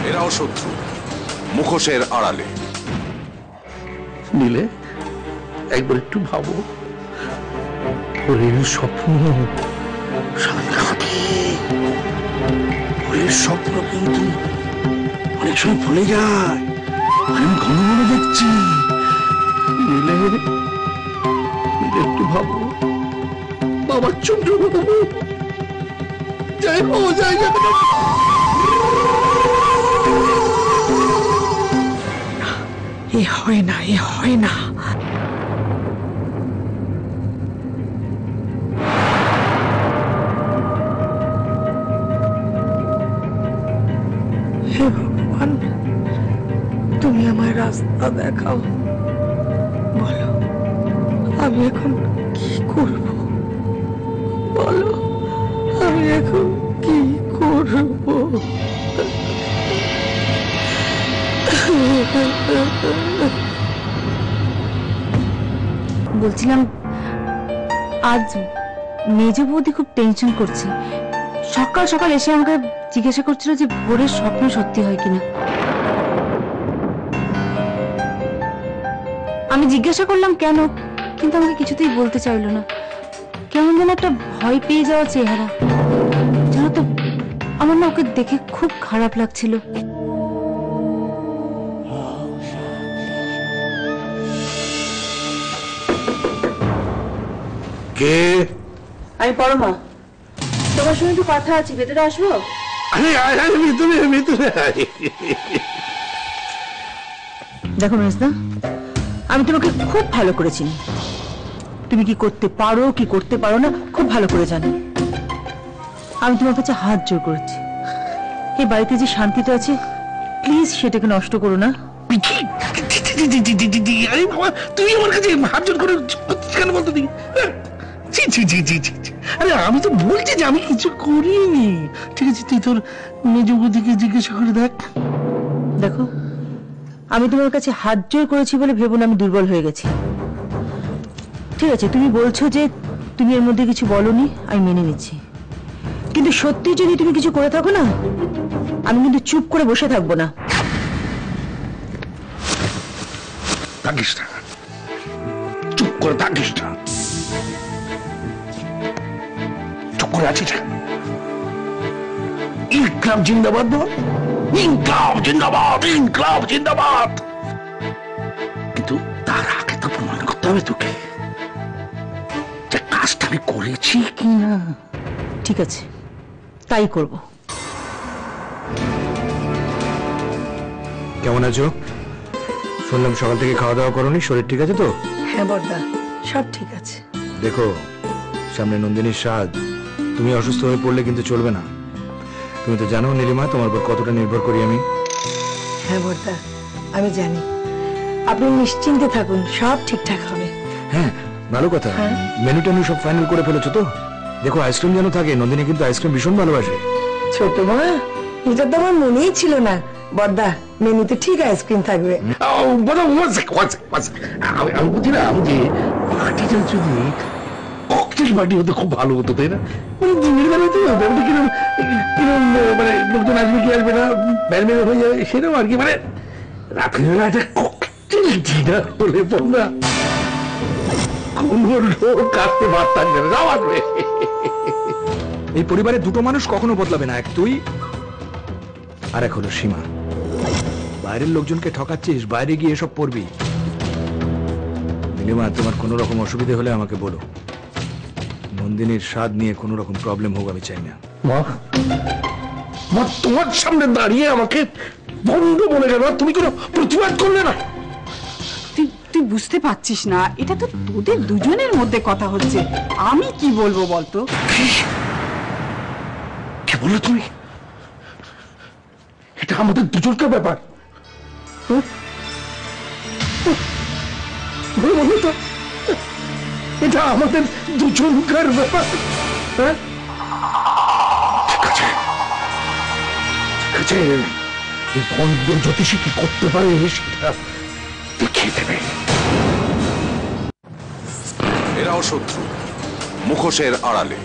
এরাও শত্রু, মুখোশের আড়ালে। নীলে, একবার একটু ভাবো, ওর স্বপ্ন সাংঘাতিক। ওর স্বপ্ন কিন্তু অনেক সময় ভুলে যায়। আমি ঘন ঘন দেখছি। নীলে, নীলে একটু ভাবো, বাবার চন্দ্র যাই হো যাই যাবে না। এ হয় না, এ হয় না। হে ভগবান, তুমি আমার রাস্তা দেখাও। বলো, আমি এখন কি করব? বলো, আমি এখন কি করব? বলছিলাম, আজ মেজ বৌদি খুব টেনশন করছে। সকাল সকাল এসে আমাকে জিজ্ঞাসা করছিল যে ভোরের স্বপ্ন সত্যি হয় কিনা। আমি জিজ্ঞাসা করলাম কেন, কিন্তু আমাকে কিছুতেই বলতে চাইলো না। কেমন যেন একটা ভয় পেয়ে যাওয়া চেহারা। জানো তো, আমার না ওকে দেখে খুব খারাপ লাগছিল। কে? আমি পরমা, তোমার সঙ্গে একটু কথা আছে, ভেতরে আসবো? ভিতরে ভিতরে। দেখো মেজদা, আমি তোমাকে খুব ভালো করে চিনি। তুমি কি করতে পারো কি করতে পারো না খুব ভালো করে জানি। আমি তোমার কাছে হাত জোর করেছি, এই বাড়িতে যে শান্তিটা আছে প্লিজ সেটাকে নষ্ট করো না। তুই আমার কাছে হাত জোর করে কেন বলতো? আরে আমি তো বলছি যে আমি কিছু করিনি। ঠিক আছে, তুই তোর মেজ বৌদিকে জিজ্ঞাসা করে দেখ। দেখো, আমি তোমার কাছে হাত জোর করেছি বলে ভেবো না আমি দুর্বল হয়ে গেছি। ঠিক আছে, তুমি বলছো যে তুমি এর মধ্যে কিছু বলনি, আমি মেনে নিচ্ছি। কিন্তু সত্যি যদি তুমি কিছু করে থাকো না, আমি কিন্তু চুপ করে বসে থাকবো না। থাকিস না, চুপ করে থাকিস না। চুপ করে আছিস কেন? ইনকলাব জিন্দাবাদ বল, ইনকলাব জিন্দাবাদ, ইনকলাব জিন্দাবাদ। কিন্তু তার আগে তো প্রমাণ করতে হবে তোকে যে কাজটা আমি করেছি কিনা। ঠিক আছে, তাই করব। কেমন আছো? শুনলাম সকাল থেকে খাওয়া দাওয়া করোনি, শরীর ঠিক আছে তো? হ্যাঁ বড়দা, সব ঠিক আছে। দেখো, সামনে নন্দিনীর স্বাদ, তুমি অসুস্থ হয়ে পড়লে কিন্তু চলবে না। তুমি তো জানো নীলিমা, তোমার উপর কতটা নির্ভর করি আমি। হ্যাঁ বড়দা, আমি জানি। আপনি নিশ্চিন্তে থাকুন, সব ঠিকঠাক হবে। হ্যাঁ, ভালো কথা। মেনু টেনু সব ফাইনাল করে ফেলেছো তো? দেখো আইসক্রিম যেন থাকে, নন্দিনী কিন্তু আইসক্রিম ভীষণ ভালোবাসে। ছোট মা, এটা তো আমার মনেই ছিল না। বড়দা, মেনুতে ঠিক আইসক্রিম থাকবে। আমি বুঝলাম যে পার্টিটা যদি ককটেল পার্টি হতে খুব ভালো হতো, তাই না? মানে দিনের বেলা তো ব্যাপারটা কিরম কিরম, মানে লোকজন আসবে কি আসবে না, ব্যানম্যান হয়ে যাবে সেরকম আর কি। মানে রাতের বেলা একটা ককটেল ডিনার হলে না, কোনো লোক আসতে পারতাম না, যাও আসবে। এই পরিবারে দুটো মানুষ কখনো বদলাবে না, এক তুই আর এক হলো সীমা। বাইরের লোকজনকে ঠকাচ্ছিস, বাইরে গিয়ে এসব পড়বি। নীলিমা, তোমার কোনো রকম অসুবিধা হলে আমাকে বলো। নন্দিনীর স্বাদ নিয়ে কোনো রকম প্রবলেম হোক আমি চাই না। মা, মা তোমার সামনে দাঁড়িয়ে আমাকে বন্ধ বলে গেল, তুমি কোনো প্রতিবাদ করলে না? তুই বুঝতে পারছিস না, এটা তো তোদের দুজনের মধ্যে কথা হচ্ছে, আমি কি বলবো বলতো? কি বললে তুমি? এটা আমাদের দুজনকার ব্যাপার। বলো তো, এটা আমাদের দুজনকার ব্যাপার। ঠিক আছে, ঠিক আছে, এই বন্ধ জ্যোতিষী কি করতে পারে সেটা দেখিয়ে দেবে। এরাও শত্রু, মুখোশের আড়ালে।